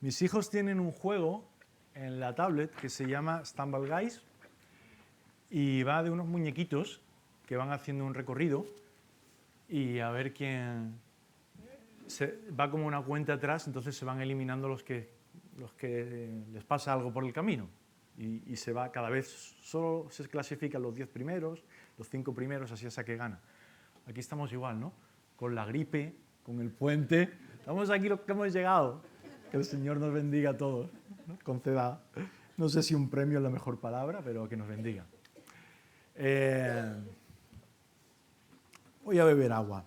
Mis hijos tienen un juego en la tablet que se llama Stumble Guys y va de unos muñequitos que van haciendo un recorrido y a ver quién... va como una cuenta atrás, entonces se van eliminando los que les pasa algo por el camino y se va cada vez, solo se clasifican los 10 primeros, los 5 primeros, así hasta que gana. Aquí estamos igual, ¿no? Con la gripe, con el puente, estamos aquí los que hemos llegado. Que el Señor nos bendiga a todos, ¿no? Conceda, no sé si un premio es la mejor palabra, pero que nos bendiga. Voy a beber agua.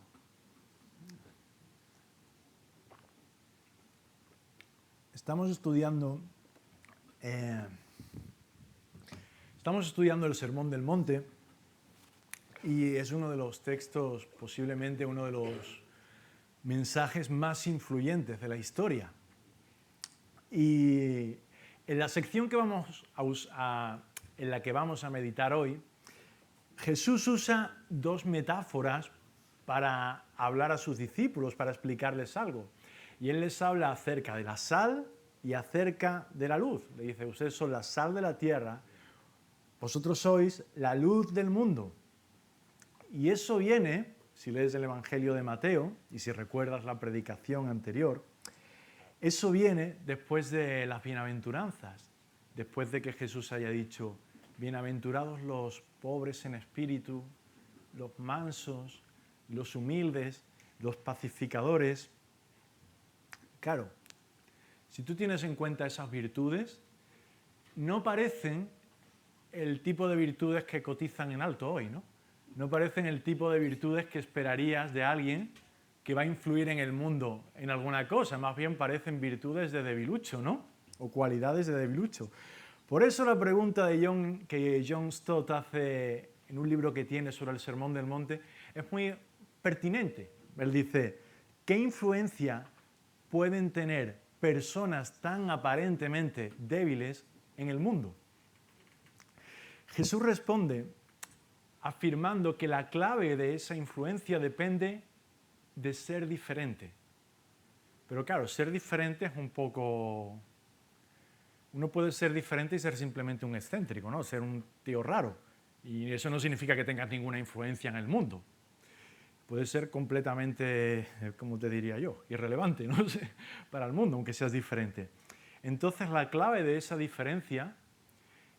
Estamos estudiando el Sermón del Monte y es uno de los textos, posiblemente uno de los mensajes más influyentes de la historia. Y en la sección que en la que vamos a meditar hoy, Jesús usa dos metáforas para hablar a sus discípulos, para explicarles algo. Y Él les habla acerca de la sal y acerca de la luz. Le dice, ustedes son la sal de la tierra, vosotros sois la luz del mundo. Y eso viene, si lees el Evangelio de Mateo, y si recuerdas la predicación anterior, eso viene después de las bienaventuranzas, después de que Jesús haya dicho, bienaventurados los pobres en espíritu, los mansos, los humildes, los pacificadores. Claro, si tú tienes en cuenta esas virtudes, no parecen el tipo de virtudes que cotizan en alto hoy, ¿no? No parecen el tipo de virtudes que esperarías de alguien que va a influir en el mundo en alguna cosa, más bien parecen virtudes de debilucho, ¿no? O cualidades de debilucho. Por eso la pregunta que John Stott hace en un libro que tiene sobre el Sermón del Monte es muy pertinente. Él dice, ¿qué influencia pueden tener personas tan aparentemente débiles en el mundo? Jesús responde afirmando que la clave de esa influencia depende de ser diferente. Pero claro, ser diferente es un poco... Uno puede ser diferente y ser simplemente un excéntrico, ¿no? Ser un tío raro. Y eso no significa que tengas ninguna influencia en el mundo. Puede ser completamente, ¿cómo te diría yo? Irrelevante, no sé, para el mundo, aunque seas diferente. Entonces la clave de esa diferencia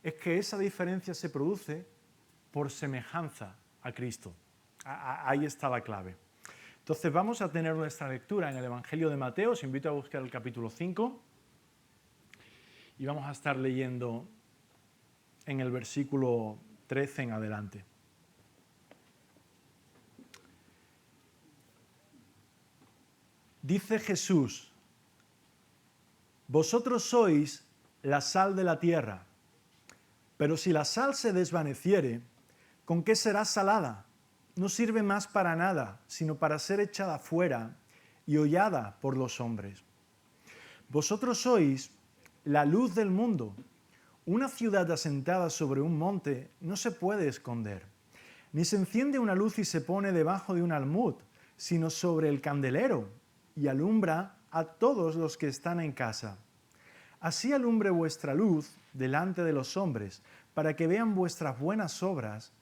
es que esa diferencia se produce por semejanza a Cristo. Ahí está la clave. Entonces vamos a tener nuestra lectura en el Evangelio de Mateo. Os invito a buscar el capítulo 5 y vamos a estar leyendo en el versículo 13 en adelante. Dice Jesús, vosotros sois la sal de la tierra, pero si la sal se desvaneciere, ¿con qué será salada? No sirve más para nada, sino para ser echada fuera y hollada por los hombres. Vosotros sois la luz del mundo. Una ciudad asentada sobre un monte no se puede esconder, ni se enciende una luz y se pone debajo de un almud, sino sobre el candelero, y alumbra a todos los que están en casa. Así alumbre vuestra luz delante de los hombres, para que vean vuestras buenas obras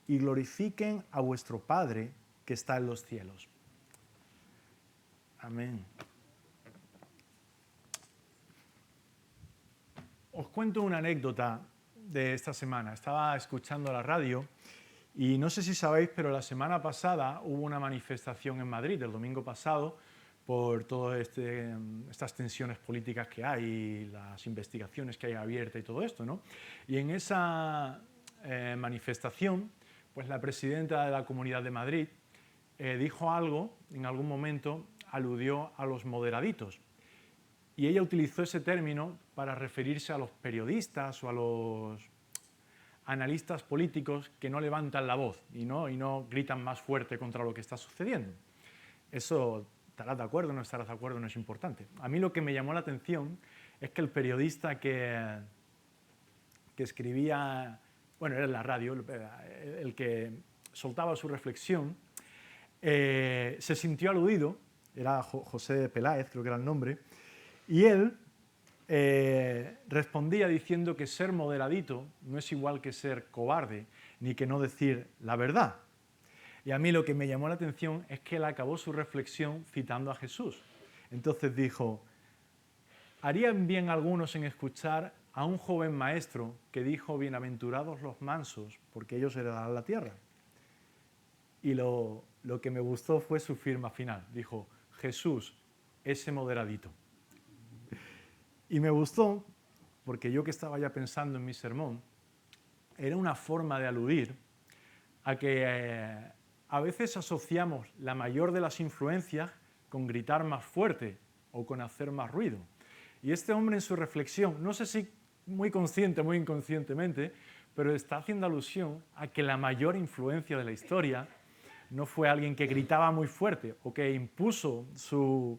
y glorifiquen a vuestro Padre que está en los cielos. Amén. Os cuento una anécdota de esta semana. Estaba escuchando la radio y no sé si sabéis, pero la semana pasada hubo una manifestación en Madrid, el domingo pasado, por todas estas tensiones políticas que hay, las investigaciones que hay abiertas y todo esto, ¿no? Y en esa manifestación, pues la presidenta de la Comunidad de Madrid dijo algo, en algún momento aludió a los moderaditos. Y ella utilizó ese término para referirse a los periodistas o a los analistas políticos que no levantan la voz y no gritan más fuerte contra lo que está sucediendo. Eso, estarás de acuerdo o no estarás de acuerdo, no es importante. A mí lo que me llamó la atención es que el periodista que escribía, bueno, era en la radio, el que soltaba su reflexión, se sintió aludido, era José Peláez, creo que era el nombre, y él respondía diciendo que ser moderadito no es igual que ser cobarde, ni que no decir la verdad. Y a mí lo que me llamó la atención es que él acabó su reflexión citando a Jesús. Entonces dijo, ¿harían bien algunos en escuchar a un joven maestro que dijo, bienaventurados los mansos, porque ellos heredarán la tierra? Y lo que me gustó fue su firma final. Dijo, Jesús, ese moderadito. Y me gustó porque yo que estaba ya pensando en mi sermón, era una forma de aludir a que a veces asociamos la mayor de las influencias con gritar más fuerte o con hacer más ruido. Y este hombre en su reflexión, no sé si muy consciente o muy inconscientemente, pero está haciendo alusión a que la mayor influencia de la historia no fue alguien que gritaba muy fuerte o que impuso su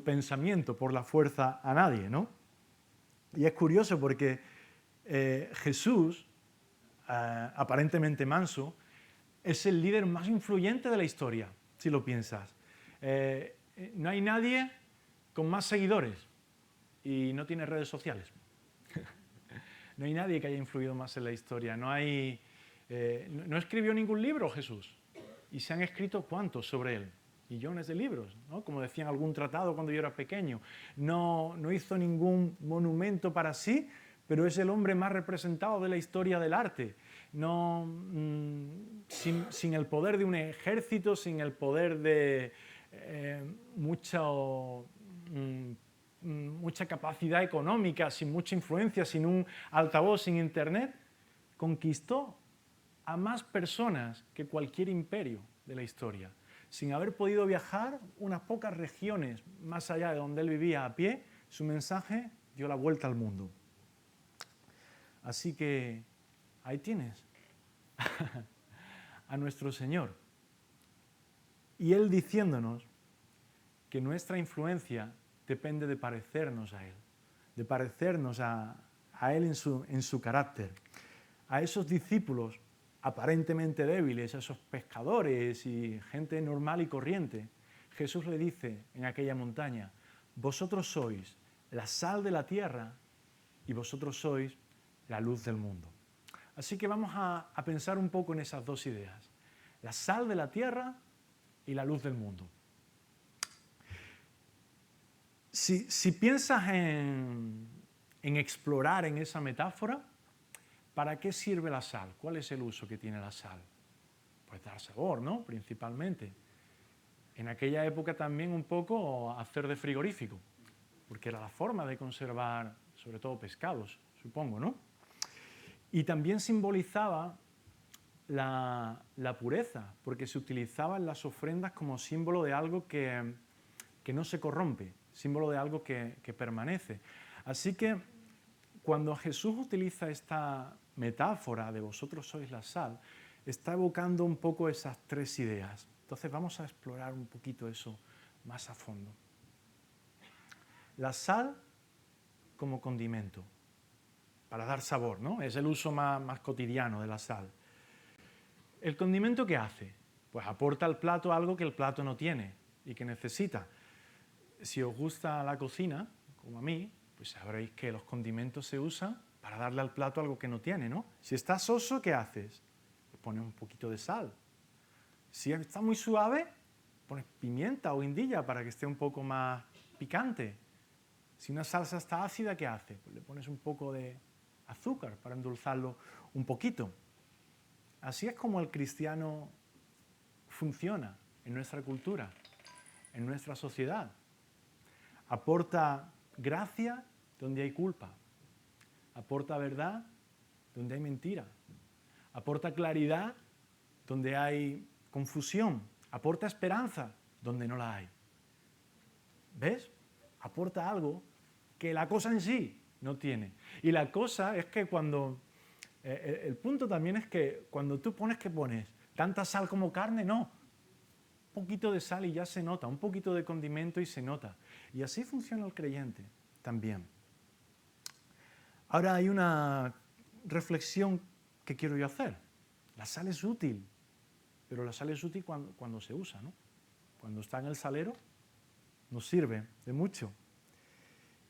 pensamiento por la fuerza a nadie, ¿no? Y es curioso porque Jesús, aparentemente manso, es el líder más influyente de la historia, si lo piensas. No hay nadie con más seguidores y no tiene redes sociales. No hay nadie que haya influido más en la historia. No escribió ningún libro Jesús. Y se han escrito ¿cuántos sobre él? Millones de libros, ¿no? Como decía en algún tratado cuando yo era pequeño. No hizo ningún monumento para sí, pero es el hombre más representado de la historia del arte. Sin el poder de un ejército, sin el poder de mucha capacidad económica, sin mucha influencia, sin un altavoz, sin internet, conquistó a más personas que cualquier imperio de la historia. Sin haber podido viajar unas pocas regiones más allá de donde él vivía a pie, su mensaje dio la vuelta al mundo. Así que ahí tienes a nuestro Señor. Y Él diciéndonos que nuestra influencia depende de parecernos a Él, de parecernos a Él en su carácter. A esos discípulos aparentemente débiles, a esos pescadores y gente normal y corriente, Jesús le dice en aquella montaña, vosotros sois la sal de la tierra y vosotros sois la luz del mundo. Así que vamos a pensar un poco en esas dos ideas, la sal de la tierra y la luz del mundo. Si piensas en explorar en esa metáfora, ¿para qué sirve la sal? ¿Cuál es el uso que tiene la sal? Pues dar sabor, ¿no? Principalmente. En aquella época también un poco hacer de frigorífico, porque era la forma de conservar, sobre todo pescados, supongo, ¿no? Y también simbolizaba la pureza, porque se utilizaba en las ofrendas como símbolo de algo que no se corrompe, símbolo de algo que permanece. Así que cuando Jesús utiliza esta metáfora de vosotros sois la sal, está evocando un poco esas tres ideas. Entonces vamos a explorar un poquito eso más a fondo. La sal como condimento, para dar sabor, ¿no? Es el uso más cotidiano de la sal. ¿El condimento qué hace? Pues aporta al plato algo que el plato no tiene y que necesita. Si os gusta la cocina, como a mí, pues sabréis que los condimentos se usan para darle al plato algo que no tiene, ¿no? Si está soso, ¿qué haces? Le pones un poquito de sal. Si está muy suave, pones pimienta o guindilla para que esté un poco más picante. Si una salsa está ácida, ¿qué hace? Pues le pones un poco de azúcar para endulzarlo un poquito. Así es como el cristiano funciona en nuestra cultura, en nuestra sociedad. Aporta gracia donde hay culpa. Aporta verdad donde hay mentira. Aporta claridad donde hay confusión. Aporta esperanza donde no la hay. ¿Ves? Aporta algo que la cosa en sí no tiene. Y la cosa es que el punto también es que cuando tú pones, ¿qué pones? ¿Tanta sal como carne? No. Un poquito de sal y ya se nota, un poquito de condimento y se nota. Y así funciona el creyente también. Ahora hay una reflexión que quiero yo hacer. La sal es útil, pero la sal es útil cuando se usa, ¿no? Cuando está en el salero nos sirve de mucho.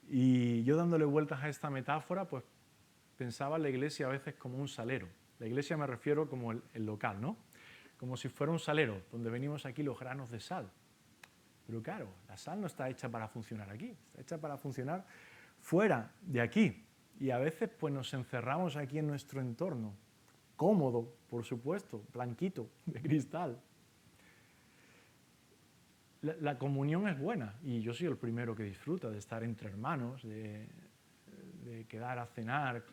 Y Y yo dándole vueltas a esta metáfora, pues pensaba en la iglesia a veces como un salero. La iglesia me refiero como el local, ¿no? Como si fuera un salero, donde venimos aquí los granos de sal. Pero claro, la sal no está hecha para funcionar aquí, está hecha para funcionar fuera de aquí. Y a veces pues nos encerramos aquí en nuestro entorno, cómodo, por supuesto, blanquito, de cristal. La comunión es buena y yo soy el primero que disfruta de estar entre hermanos, de quedar a cenar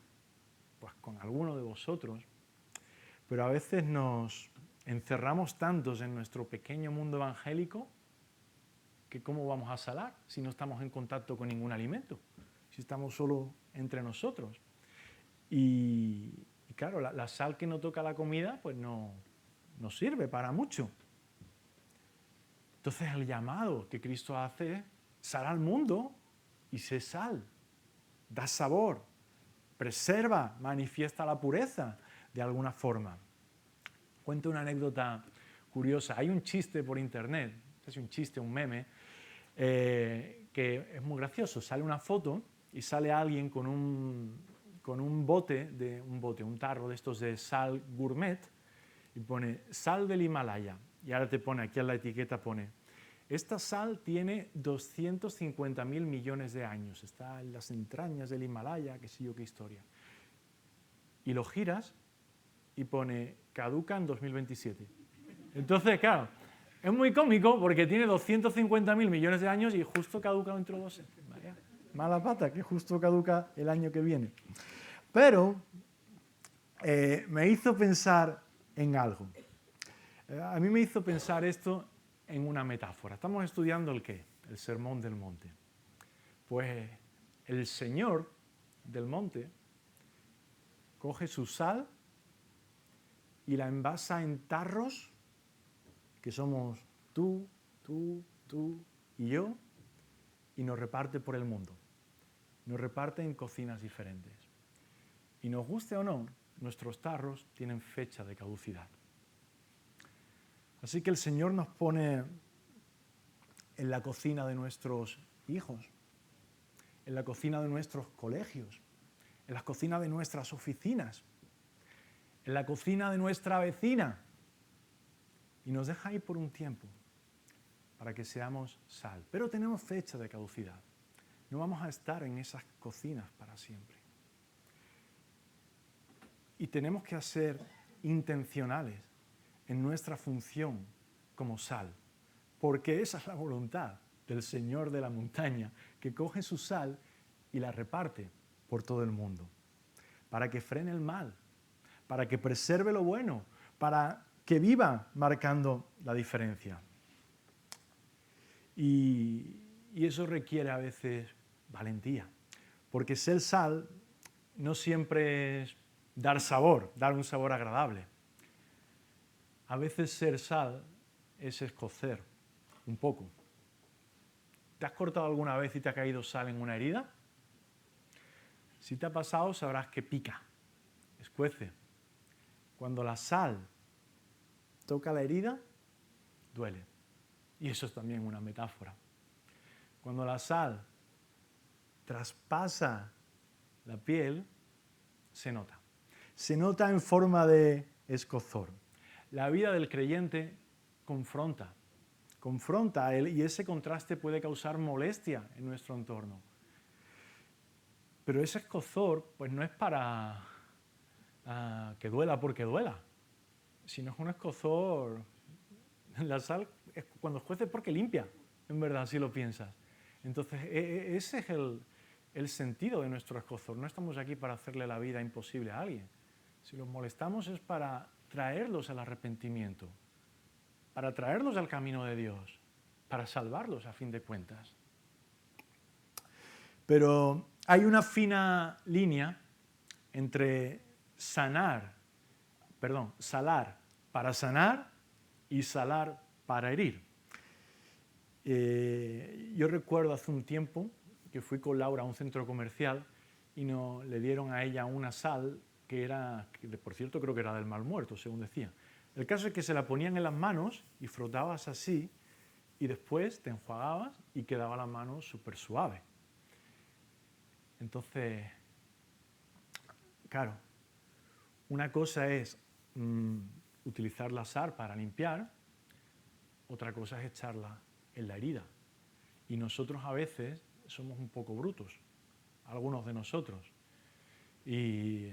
pues, con alguno de vosotros, pero a veces nos encerramos tantos en nuestro pequeño mundo evangélico que ¿cómo vamos a salar si no estamos en contacto con ningún alimento? Si estamos solo entre nosotros. Y claro, la sal que no toca la comida pues no sirve para mucho. Entonces el llamado que Cristo hace es sal al mundo y sé sal, da sabor, preserva, manifiesta la pureza de alguna forma. Cuento una anécdota curiosa. Hay un chiste por internet, es un chiste, un meme, que es muy gracioso. Sale una foto y sale alguien con un tarro de estos de sal gourmet y pone sal del Himalaya. Y ahora te pone, aquí en la etiqueta pone, esta sal tiene 250.000 millones de años, está en las entrañas del Himalaya, qué sé yo qué historia. Y lo giras y pone caduca en 2027. Entonces, claro, es muy cómico porque tiene 250.000 millones de años y justo caduca dentro de 2 años. Vaya, mala pata, que justo caduca el año que viene. Pero me hizo pensar en algo. A mí me hizo pensar esto en una metáfora. Estamos estudiando el ¿qué? El Sermón del Monte. Pues el Señor del Monte coge su sal y la envasa en tarros, que somos tú y yo, y nos reparte por el mundo. Nos reparte en cocinas diferentes. Y nos guste o no, nuestros tarros tienen fecha de caducidad. Así que el Señor nos pone en la cocina de nuestros hijos, en la cocina de nuestros colegios, en la cocina de nuestras oficinas, en la cocina de nuestra vecina, y nos deja ahí por un tiempo para que seamos sal. Pero tenemos fecha de caducidad. No vamos a estar en esas cocinas para siempre. Y tenemos que ser intencionales en nuestra función como sal, porque esa es la voluntad del Señor de la montaña, que coge su sal y la reparte por todo el mundo, para que frene el mal, para que preserve lo bueno, para que viva marcando la diferencia. Y eso requiere a veces valentía, porque ser sal no siempre es dar sabor, dar un sabor agradable. A veces ser sal es escocer un poco. ¿Te has cortado alguna vez y te ha caído sal en una herida? Si te ha pasado, sabrás que pica, escuece. Cuando la sal toca la herida, duele. Y eso es también una metáfora. Cuando la sal traspasa la piel, se nota. Se nota en forma de escozor. La vida del creyente confronta a él y ese contraste puede causar molestia en nuestro entorno. Pero ese escozor pues no es para que duela porque duela, sino es un escozor. La sal cuando escuece es porque limpia, en verdad, si lo piensas. Entonces ese es el sentido de nuestro escozor. No estamos aquí para hacerle la vida imposible a alguien. Si los molestamos es para traerlos al arrepentimiento, para traerlos al camino de Dios, para salvarlos a fin de cuentas. Pero hay una fina línea entre salar para sanar y salar para herir. Yo recuerdo hace un tiempo que fui con Laura a un centro comercial y le dieron a ella una sal que por cierto, creo que era del mal muerto, según decía. El caso es que se la ponían en las manos y frotabas así y después te enjuagabas y quedaba la mano súper suave. Entonces, claro, una cosa es utilizar la sal para limpiar, otra cosa es echarla en la herida. Y nosotros a veces somos un poco brutos, algunos de nosotros. Y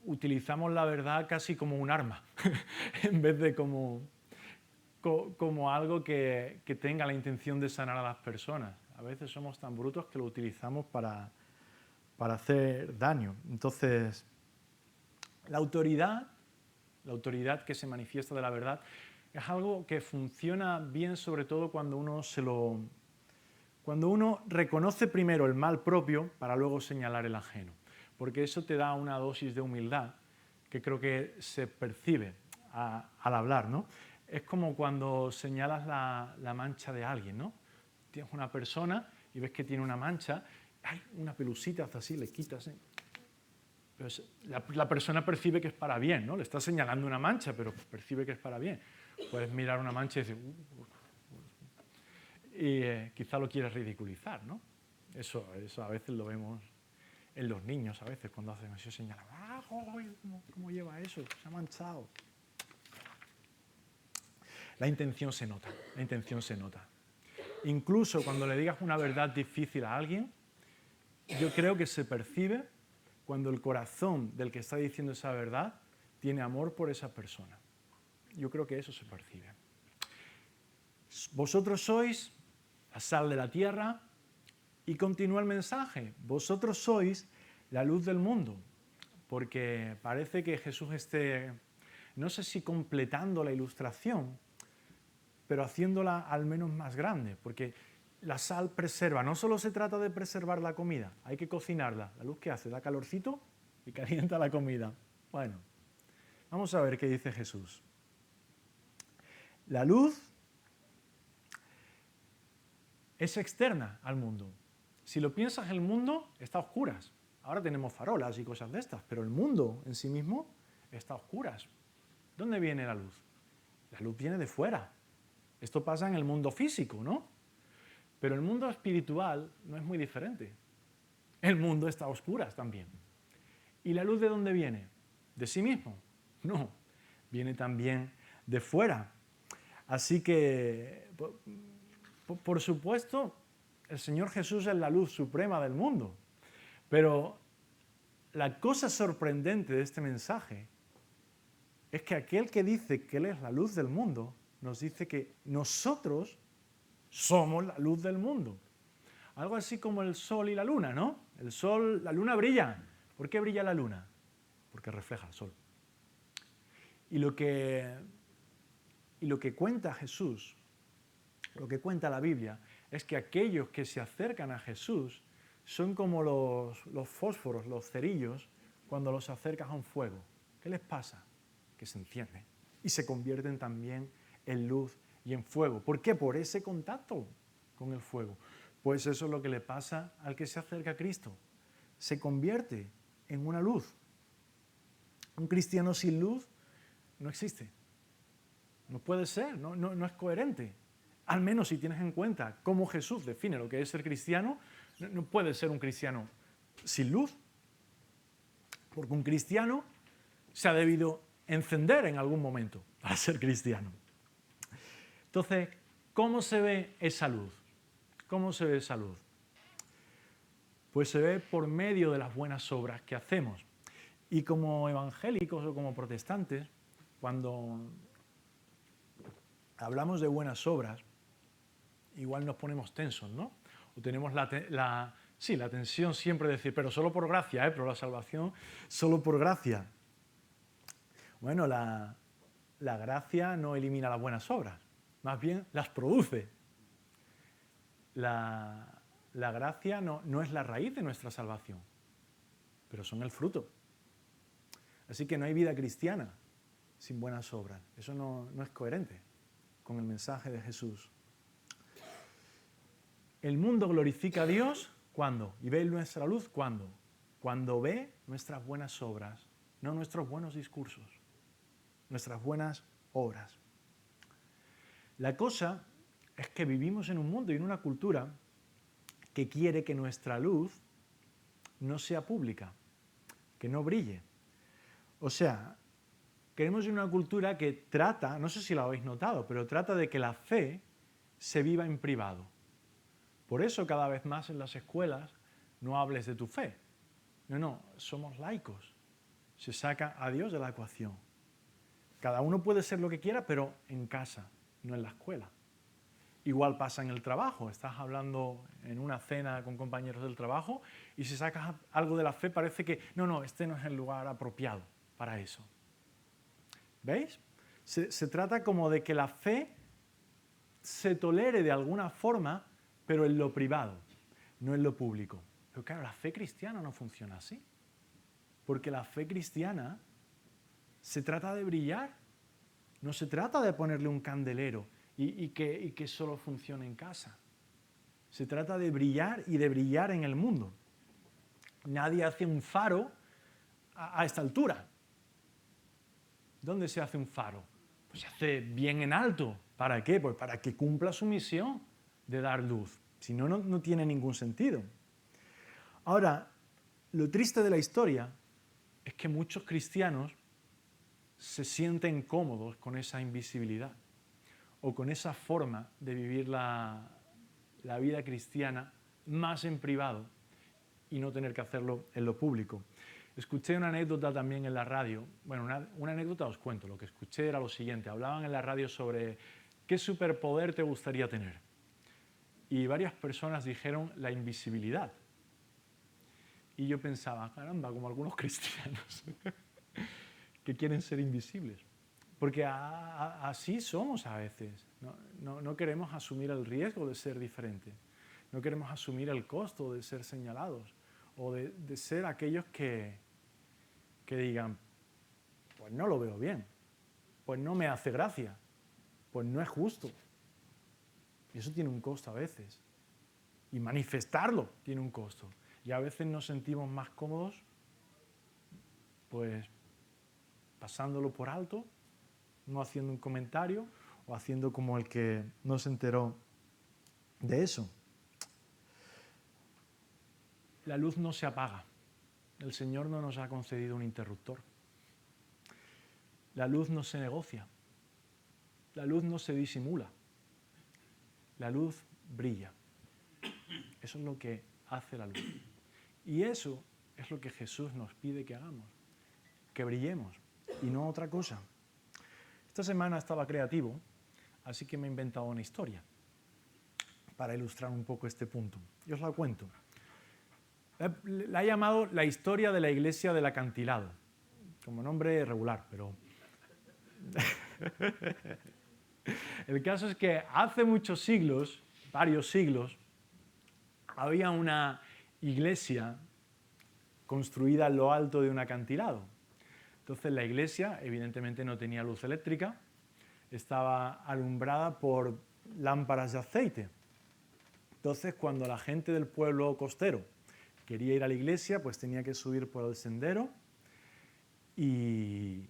utilizamos la verdad casi como un arma, en vez de como algo que tenga la intención de sanar a las personas. A veces somos tan brutos que lo utilizamos para hacer daño. Entonces, la autoridad que se manifiesta de la verdad, es algo que funciona bien sobre todo cuando uno reconoce primero el mal propio para luego señalar el ajeno, porque eso te da una dosis de humildad que creo que se percibe al hablar, ¿no? Es como cuando señalas la mancha de alguien, ¿no? Tienes una persona y ves que tiene una mancha, hay una pelusita, hace así, le quitas, pero la persona percibe que es para bien, ¿no? Le está señalando una mancha, pero percibe que es para bien. Puedes mirar una mancha y decir, quizá lo quieres ridiculizar, ¿no? Eso a veces lo vemos en los niños, a veces cuando hacen así, señalan, ¿cómo lleva eso? Se ha manchado. La intención se nota, la intención se nota. Incluso cuando le digas una verdad difícil a alguien, yo creo que se percibe cuando el corazón del que está diciendo esa verdad tiene amor por esa persona. Yo creo que eso se percibe. Vosotros sois la sal de la tierra, y continúa el mensaje. Vosotros sois la luz del mundo, porque parece que Jesús esté, no sé si completando la ilustración, pero haciéndola al menos más grande, porque la sal preserva. No solo se trata de preservar la comida, hay que cocinarla. ¿La luz qué hace? Da calorcito y calienta la comida. Bueno, vamos a ver qué dice Jesús. La luz es externa al mundo. Si lo piensas, el mundo está a oscuras. Ahora tenemos farolas y cosas de estas, pero el mundo en sí mismo está a oscuras. ¿Dónde viene la luz? La luz viene de fuera. Esto pasa en el mundo físico, ¿no? Pero el mundo espiritual no es muy diferente. El mundo está a oscuras también. ¿Y la luz de dónde viene? ¿De sí mismo? No, viene también de fuera. Así que, por supuesto, el Señor Jesús es la luz suprema del mundo. Pero la cosa sorprendente de este mensaje es que aquel que dice que Él es la luz del mundo, nos dice que nosotros somos la luz del mundo. Algo así como el sol y la luna, ¿no? El sol, la luna brilla. ¿Por qué brilla la luna? Porque refleja el sol. Y lo que cuenta Jesús, lo que cuenta la Biblia, es que aquellos que se acercan a Jesús son como los fósforos, los cerillos, cuando los acercas a un fuego. ¿Qué les pasa? Que se encienden y se convierten también en luz y en fuego. ¿Por qué? Por ese contacto con el fuego. Pues eso es lo que le pasa al que se acerca a Cristo. Se convierte en una luz. Un cristiano sin luz no existe. No puede ser, no es coherente. Al menos si tienes en cuenta cómo Jesús define lo que es ser cristiano, no puede ser un cristiano sin luz. Porque un cristiano se ha debido encender en algún momento para ser cristiano. Entonces, ¿cómo se ve esa luz? ¿Cómo se ve esa luz? Pues se ve por medio de las buenas obras que hacemos. Y como evangélicos o como protestantes, cuando hablamos de buenas obras, igual nos ponemos tensos, ¿no? O tenemos la tensión siempre de decir, pero solo por gracia, pero la salvación solo por gracia. Bueno, la gracia no elimina las buenas obras, más bien las produce. La gracia no es la raíz de nuestra salvación, pero son el fruto. Así que no hay vida cristiana sin buenas obras. Eso no es coherente con el mensaje de Jesús. El mundo glorifica a Dios, ¿cuándo? Y ve nuestra luz, ¿cuándo? Cuando ve nuestras buenas obras, no nuestros buenos discursos, nuestras buenas obras. La cosa es que vivimos en un mundo y en una cultura que quiere que nuestra luz no sea pública, que no brille. O sea, queremos una cultura que trata, no sé si lo habéis notado, pero trata de que la fe se viva en privado. Por eso cada vez más en las escuelas no hables de tu fe. No, somos laicos. Se saca a Dios de la ecuación. Cada uno puede ser lo que quiera, pero en casa, no en la escuela. Igual pasa en el trabajo. Estás hablando en una cena con compañeros del trabajo y si sacas algo de la fe parece que no, este no es el lugar apropiado para eso. ¿Veis? Se trata como de que la fe se tolere de alguna forma, pero en lo privado, no en lo público. Pero claro, la fe cristiana no funciona así. Porque la fe cristiana se trata de brillar. No se trata de ponerle un candelero y que solo funcione en casa. Se trata de brillar y de brillar en el mundo. Nadie hace un faro a esta altura. ¿Dónde se hace un faro? Pues se hace bien en alto. ¿Para qué? Pues para que cumpla su misión de dar luz. Si no, no tiene ningún sentido. Ahora, lo triste de la historia es que muchos cristianos se sienten cómodos con esa invisibilidad o con esa forma de vivir la vida cristiana más en privado y no tener que hacerlo en lo público. Escuché una anécdota también en la radio. Bueno, una anécdota os cuento. Lo que escuché era lo siguiente. Hablaban en la radio sobre qué superpoder te gustaría tener. Y varias personas dijeron la invisibilidad. Y yo pensaba, caramba, como algunos cristianos que quieren ser invisibles. Porque así somos a veces. No queremos asumir el riesgo de ser diferente. No queremos asumir el costo de ser señalados o de ser aquellos que digan, pues no lo veo bien, pues no me hace gracia, pues no es justo. Y eso tiene un costo a veces. Y manifestarlo tiene un costo. Y a veces nos sentimos más cómodos, pues pasándolo por alto, no haciendo un comentario o haciendo como el que no se enteró de eso. La luz no se apaga. El Señor no nos ha concedido un interruptor. La luz no se negocia. La luz no se disimula. La luz brilla. Eso es lo que hace la luz. Y eso es lo que Jesús nos pide que hagamos, que brillemos y no otra cosa. Esta semana estaba creativo, así que me he inventado una historia para ilustrar un poco este punto. Y os la cuento. La he llamado La historia de la iglesia del acantilado, como nombre regular, pero... El caso es que hace muchos siglos, varios siglos, había una iglesia construida en lo alto de un acantilado. Entonces la iglesia evidentemente no tenía luz eléctrica, estaba alumbrada por lámparas de aceite. Entonces cuando la gente del pueblo costero quería ir a la iglesia, pues tenía que subir por el sendero y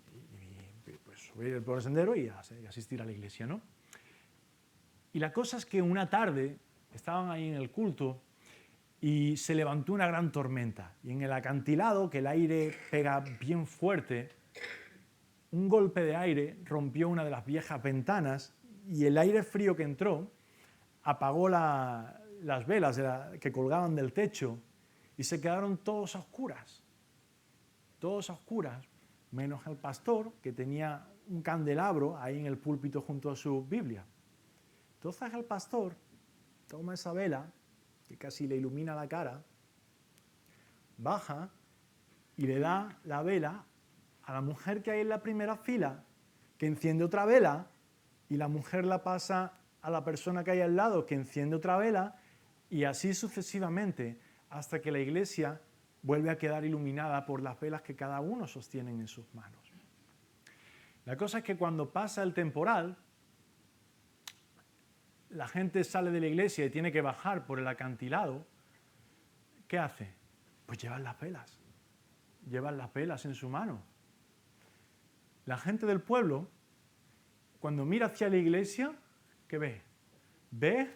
pues, subir por el sendero y asistir a la iglesia, ¿no? Y la cosa es que una tarde estaban ahí en el culto y se levantó una gran tormenta. Y en el acantilado, que el aire pega bien fuerte, un golpe de aire rompió una de las viejas ventanas y el aire frío que entró apagó las velas que colgaban del techo y se quedaron todos a oscuras. Todos a oscuras, menos el pastor, que tenía un candelabro ahí en el púlpito junto a su Biblia. Entonces el pastor toma esa vela, que casi le ilumina la cara, baja y le da la vela a la mujer que hay en la primera fila, que enciende otra vela, y la mujer la pasa a la persona que hay al lado, que enciende otra vela, y así sucesivamente, hasta que la iglesia vuelve a quedar iluminada por las velas que cada uno sostiene en sus manos. La cosa es que cuando pasa el temporal, la gente sale de la iglesia y tiene que bajar por el acantilado, ¿qué hace? Pues llevan las velas en su mano. La gente del pueblo, cuando mira hacia la iglesia, ¿qué ve? Ve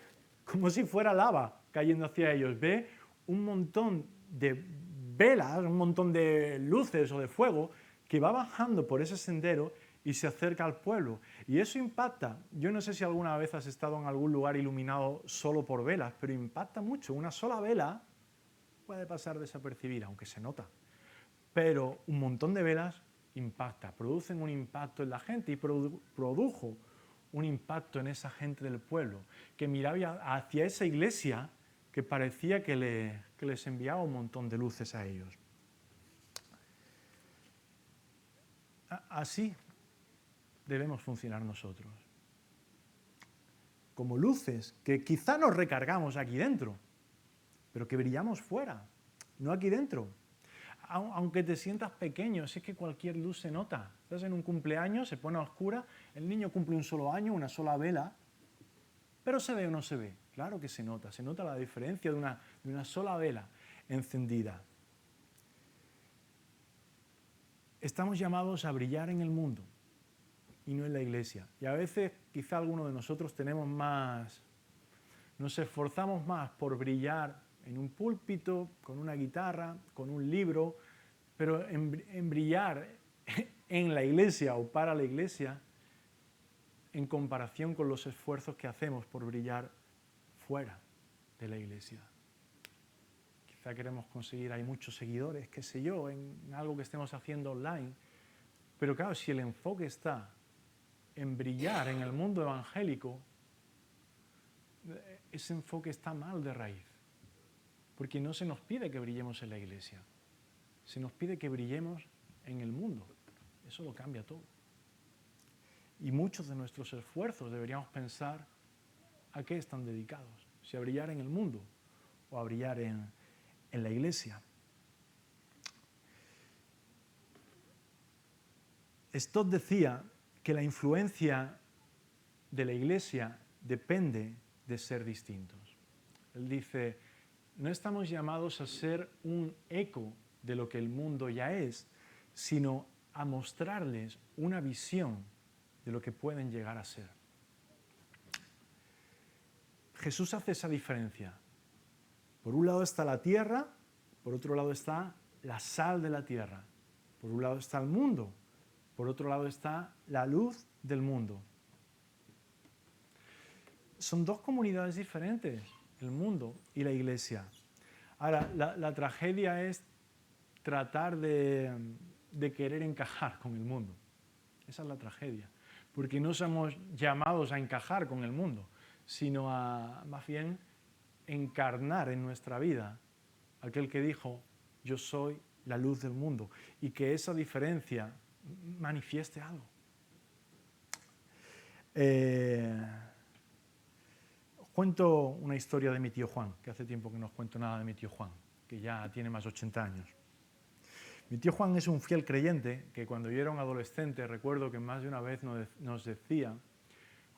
como si fuera lava, cayendo hacia ellos, ve un montón de velas, un montón de luces o de fuego que va bajando por ese sendero y se acerca al pueblo. Y eso impacta. Yo no sé si alguna vez has estado en algún lugar iluminado solo por velas, pero impacta mucho. Una sola vela puede pasar desapercibida, aunque se nota. Pero un montón de velas impacta, producen un impacto en la gente y produjo un impacto en esa gente del pueblo, que miraba hacia esa iglesia que parecía que les enviaba un montón de luces a ellos. Así debemos funcionar nosotros. Como luces que quizá nos recargamos aquí dentro, pero que brillamos fuera, no aquí dentro. Aunque te sientas pequeño, si es que cualquier luz se nota. Estás en un cumpleaños, se pone a oscura, el niño cumple un solo año, una sola vela, pero ¿se ve o no se ve? Claro que se nota la diferencia de una sola vela encendida. Estamos llamados a brillar en el mundo y no en la iglesia. Y a veces quizá algunos de nosotros nos esforzamos más por brillar en un púlpito, con una guitarra, con un libro, pero en brillar en la iglesia o para la iglesia, en comparación con los esfuerzos que hacemos por brillar fuera de la iglesia. Quizá queremos conseguir, hay muchos seguidores, qué sé yo, en algo que estemos haciendo online, pero claro, si el enfoque está en brillar en el mundo evangélico, ese enfoque está mal de raíz, porque no se nos pide que brillemos en la iglesia, se nos pide que brillemos en el mundo. Eso lo cambia todo. Y muchos de nuestros esfuerzos deberíamos pensar a qué están dedicados, si a brillar en el mundo o a brillar en la iglesia. Stott decía que la influencia de la iglesia depende de ser distintos. Él dice, no estamos llamados a ser un eco de lo que el mundo ya es, sino a mostrarles una visión de lo que pueden llegar a ser. Jesús hace esa diferencia. Por un lado está la tierra, por otro lado está la sal de la tierra. Por un lado está el mundo, por otro lado está la luz del mundo. Son dos comunidades diferentes, el mundo y la iglesia. Ahora, la tragedia es tratar de querer encajar con el mundo. Esa es la tragedia. Porque no somos llamados a encajar con el mundo, sino a, más bien, encarnar en nuestra vida aquel que dijo, yo soy la luz del mundo, y que esa diferencia manifieste algo. Os cuento una historia de mi tío Juan, que hace tiempo que no os cuento nada de mi tío Juan, que ya tiene más de 80 años. Mi tío Juan es un fiel creyente que cuando yo era un adolescente recuerdo que más de una vez nos decía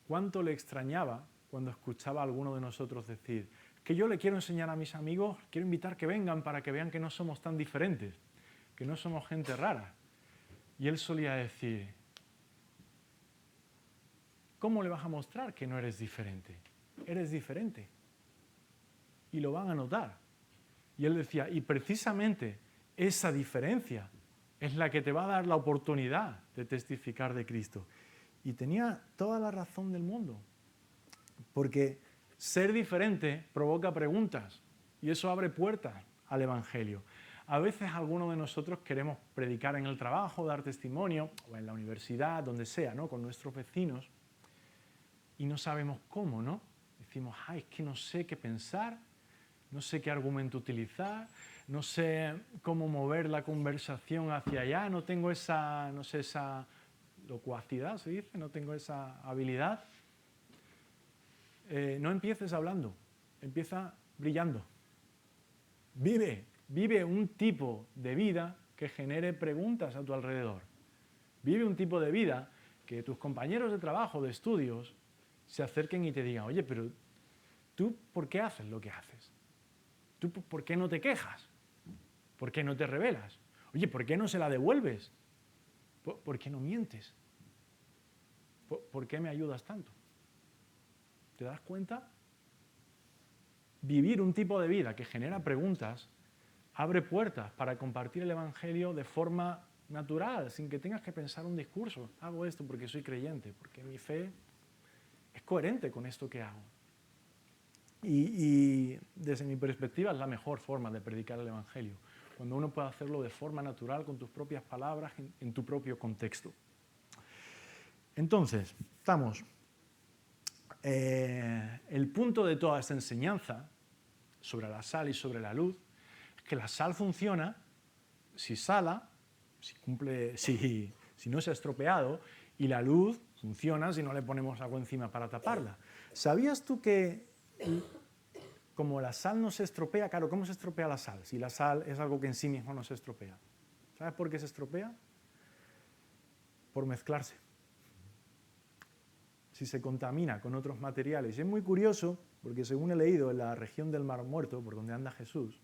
cuánto le extrañaba cuando escuchaba a alguno de nosotros decir que yo le quiero enseñar a mis amigos, quiero invitar que vengan para que vean que no somos tan diferentes, que no somos gente rara. Y él solía decir, ¿cómo le vas a mostrar que no eres diferente? Eres diferente. Y lo van a notar. Y él decía, y precisamente esa diferencia es la que te va a dar la oportunidad de testificar de Cristo. Y tenía toda la razón del mundo. Porque ser diferente provoca preguntas y eso abre puertas al Evangelio. A veces algunos de nosotros queremos predicar en el trabajo, dar testimonio, o en la universidad, donde sea, ¿no? Con nuestros vecinos, y no sabemos cómo, ¿no? Decimos, ay, es que no sé qué pensar, no sé qué argumento utilizar, no sé cómo mover la conversación hacia allá, no tengo esa, no sé, esa locuacidad, se dice, no tengo esa habilidad. No empieces hablando, empieza brillando. Vive un tipo de vida que genere preguntas a tu alrededor. Vive un tipo de vida que tus compañeros de trabajo, de estudios, se acerquen y te digan, oye, pero ¿tú por qué haces lo que haces? ¿Tú por qué no te quejas? ¿Por qué no te rebelas? Oye, ¿por qué no se la devuelves? ¿Por qué no mientes? ¿Por qué me ayudas tanto? ¿Te das cuenta? vivir un tipo de vida que genera preguntas abre puertas para compartir el Evangelio de forma natural, sin que tengas que pensar un discurso. Hago esto porque soy creyente, porque mi fe es coherente con esto que hago. Y desde mi perspectiva es la mejor forma de predicar el Evangelio, cuando uno puede hacerlo de forma natural, con tus propias palabras, en tu propio contexto. Entonces, estamos. El punto de toda esta enseñanza sobre la sal y sobre la luz es que la sal funciona si sala, si no se ha estropeado, y la luz funciona si no le ponemos agua encima para taparla. ¿Sabías tú que como la sal no se estropea? Claro, ¿cómo se estropea la sal? Si la sal es algo que en sí mismo no se estropea. ¿Sabes por qué se estropea? Por mezclarse. Si se contamina con otros materiales. Y es muy curioso, porque según he leído, en la región del Mar Muerto, por donde anda Jesús,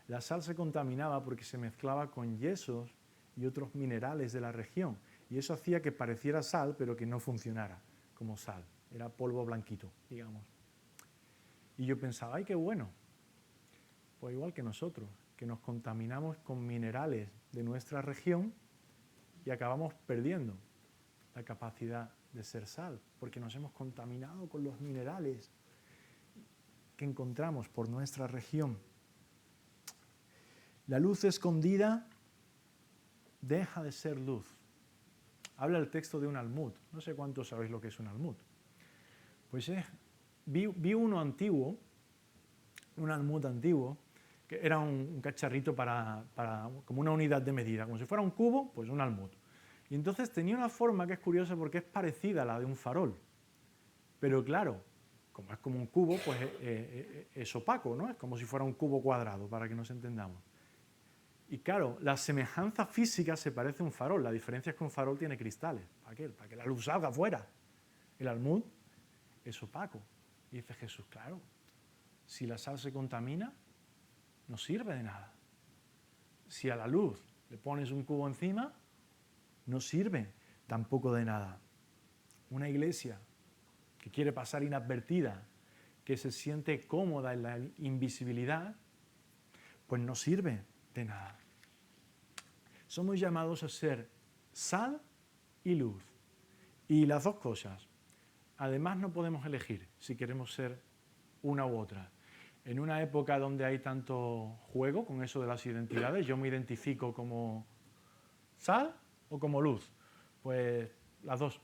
la sal se contaminaba porque se mezclaba con yesos y otros minerales de la región. Y eso hacía que pareciera sal, pero que no funcionara como sal. Era polvo blanquito, digamos. Y yo pensaba, ¡ay, qué bueno! Pues igual que nosotros, que nos contaminamos con minerales de nuestra región y acabamos perdiendo la capacidad de ser sal, porque nos hemos contaminado con los minerales que encontramos por nuestra región. La luz escondida deja de ser luz. Habla el texto de un almud. No sé cuántos sabéis lo que es un almud. Pues vi uno antiguo, un almud antiguo, que era un cacharrito para como una unidad de medida, como si fuera un cubo, pues un almud. Y entonces tenía una forma que es curiosa porque es parecida a la de un farol. Pero claro, como es como un cubo, pues es opaco, ¿no? Es como si fuera un cubo cuadrado, para que nos entendamos. Y claro, la semejanza física se parece a un farol. La diferencia es que un farol tiene cristales. ¿Para qué? Para que la luz salga afuera. El almud es opaco. Y dice Jesús, claro, si la sal se contamina, no sirve de nada. Si a la luz le pones un cubo encima, no sirve tampoco de nada. Una iglesia que quiere pasar inadvertida, que se siente cómoda en la invisibilidad, pues no sirve de nada. Somos llamados a ser sal y luz. Y las dos cosas. Además, no podemos elegir si queremos ser una u otra. En una época donde hay tanto juego con eso de las identidades, yo me identifico como sal o como luz. Pues las dos.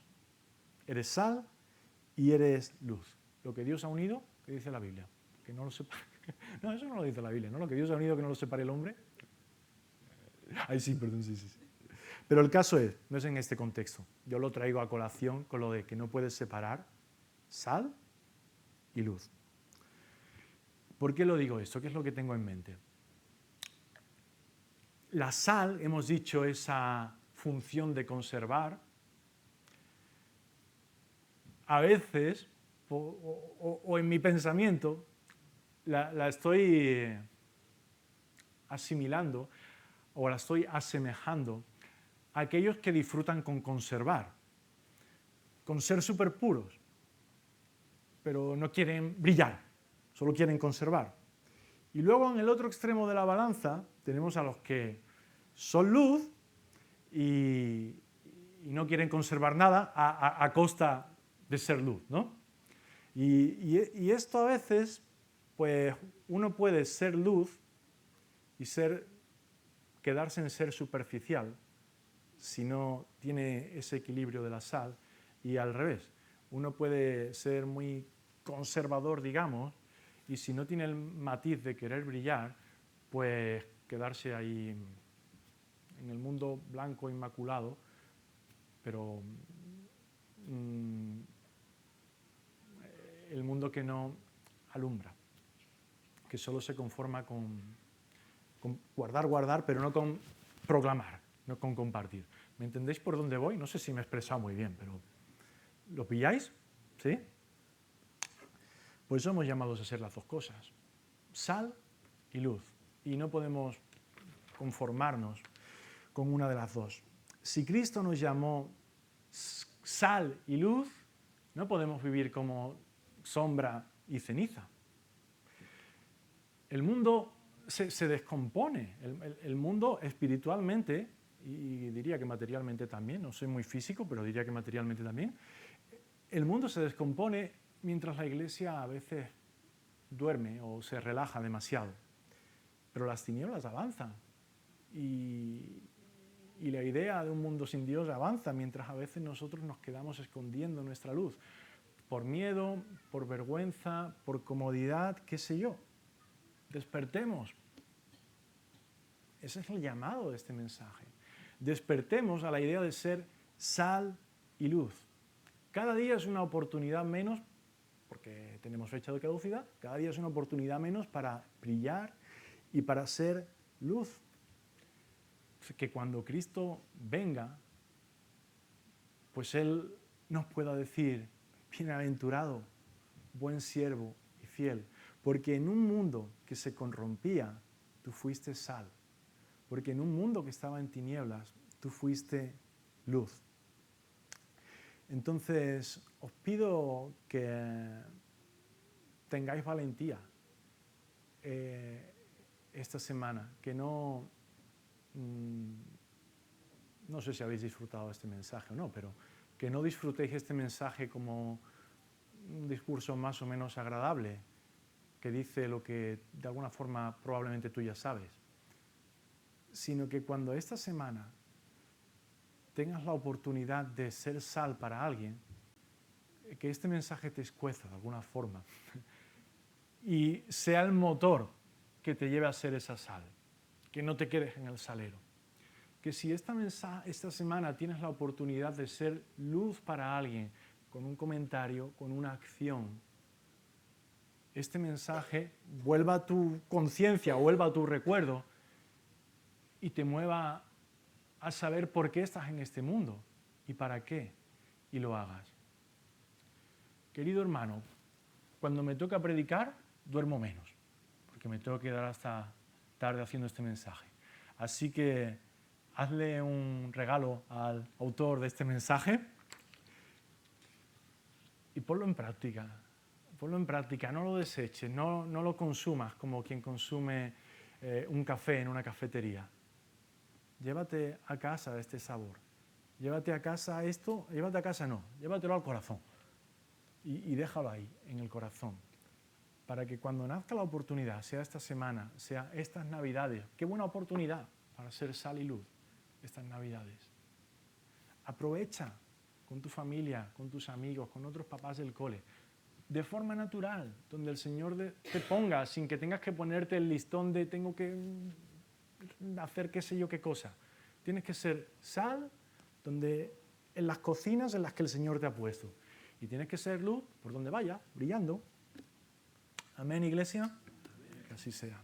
Eres sal y eres luz. Lo que Dios ha unido, ¿qué dice la Biblia? Que no lo separe. No, eso no lo dice la Biblia, ¿no? Lo que Dios ha unido, que no lo separe el hombre. Ay, sí, perdón, sí. Pero el caso es, no es en este contexto. Yo lo traigo a colación con lo de que no puedes separar sal y luz. ¿Por qué lo digo esto? ¿Qué es lo que tengo en mente? La sal, hemos dicho, esa función de conservar, a veces, o en mi pensamiento, la estoy asimilando o la estoy asemejando a aquellos que disfrutan con conservar, con ser súper puros, pero no quieren brillar, solo quieren conservar. Y luego en el otro extremo de la balanza tenemos a los que son luz y no quieren conservar nada a costa de ser luz, ¿no? Y esto a veces, pues uno puede ser luz y quedarse en ser superficial si no tiene ese equilibrio de la sal, y al revés. Uno puede ser muy conservador, digamos, y si no tiene el matiz de querer brillar, pues quedarse ahí en el mundo blanco inmaculado, pero el mundo que no alumbra, que solo se conforma con guardar, pero no con proclamar, no con compartir. ¿Me entendéis por dónde voy? No sé si me he expresado muy bien, pero ¿lo pilláis? ¿Sí? Pues somos llamados a ser las dos cosas, sal y luz, y no podemos conformarnos con una de las dos. Si Cristo nos llamó sal y luz, no podemos vivir como sombra y ceniza. El mundo se descompone, el mundo espiritualmente, y diría que materialmente también, no soy muy físico, pero diría que materialmente también, el mundo se descompone mientras la Iglesia a veces duerme o se relaja demasiado. Pero las tinieblas avanzan y la idea de un mundo sin Dios avanza mientras a veces nosotros nos quedamos escondiendo nuestra luz por miedo, por vergüenza, por comodidad, qué sé yo. Despertemos. Ese es el llamado de este mensaje. Despertemos a la idea de ser sal y luz. Cada día es una oportunidad menos, porque tenemos fecha de caducidad, cada día es una oportunidad menos para brillar y para ser luz. Que cuando Cristo venga, pues Él nos pueda decir, bienaventurado, buen siervo y fiel, porque en un mundo que se corrompía, tú fuiste sal, porque en un mundo que estaba en tinieblas, tú fuiste luz. Entonces, os pido que tengáis valentía esta semana, que no sé si habéis disfrutado de este mensaje o no, pero que no disfrutéis este mensaje como un discurso más o menos agradable, que dice lo que de alguna forma probablemente tú ya sabes, sino que cuando esta semana tengas la oportunidad de ser sal para alguien, que este mensaje te escueza de alguna forma y sea el motor que te lleve a ser esa sal, que no te quedes en el salero. Que si esta semana tienes la oportunidad de ser luz para alguien, con un comentario, con una acción, este mensaje vuelva a tu conciencia, vuelva a tu recuerdo y te mueva a saber por qué estás en este mundo y para qué, y lo hagas. Querido hermano, cuando me toca predicar, duermo menos, porque me tengo que quedar hasta tarde haciendo este mensaje. Así que hazle un regalo al autor de este mensaje y ponlo en práctica. Ponlo en práctica, no lo deseches, no lo consumas como quien consume un café en una cafetería. Llévate a casa este sabor. Llévate a casa esto, llévate a casa no, llévatelo al corazón. Y déjalo ahí, en el corazón. Para que cuando nazca la oportunidad, sea esta semana, sea estas Navidades, qué buena oportunidad para ser sal y luz estas Navidades. Aprovecha con tu familia, con tus amigos, con otros papás del cole, de forma natural, donde el Señor te ponga, sin que tengas que ponerte el listón de tengo que hacer qué sé yo qué cosa. Tienes que ser sal en las cocinas en las que el Señor te ha puesto. Y tienes que ser luz por donde vaya, brillando. Amén, iglesia. Amén. Que así sea.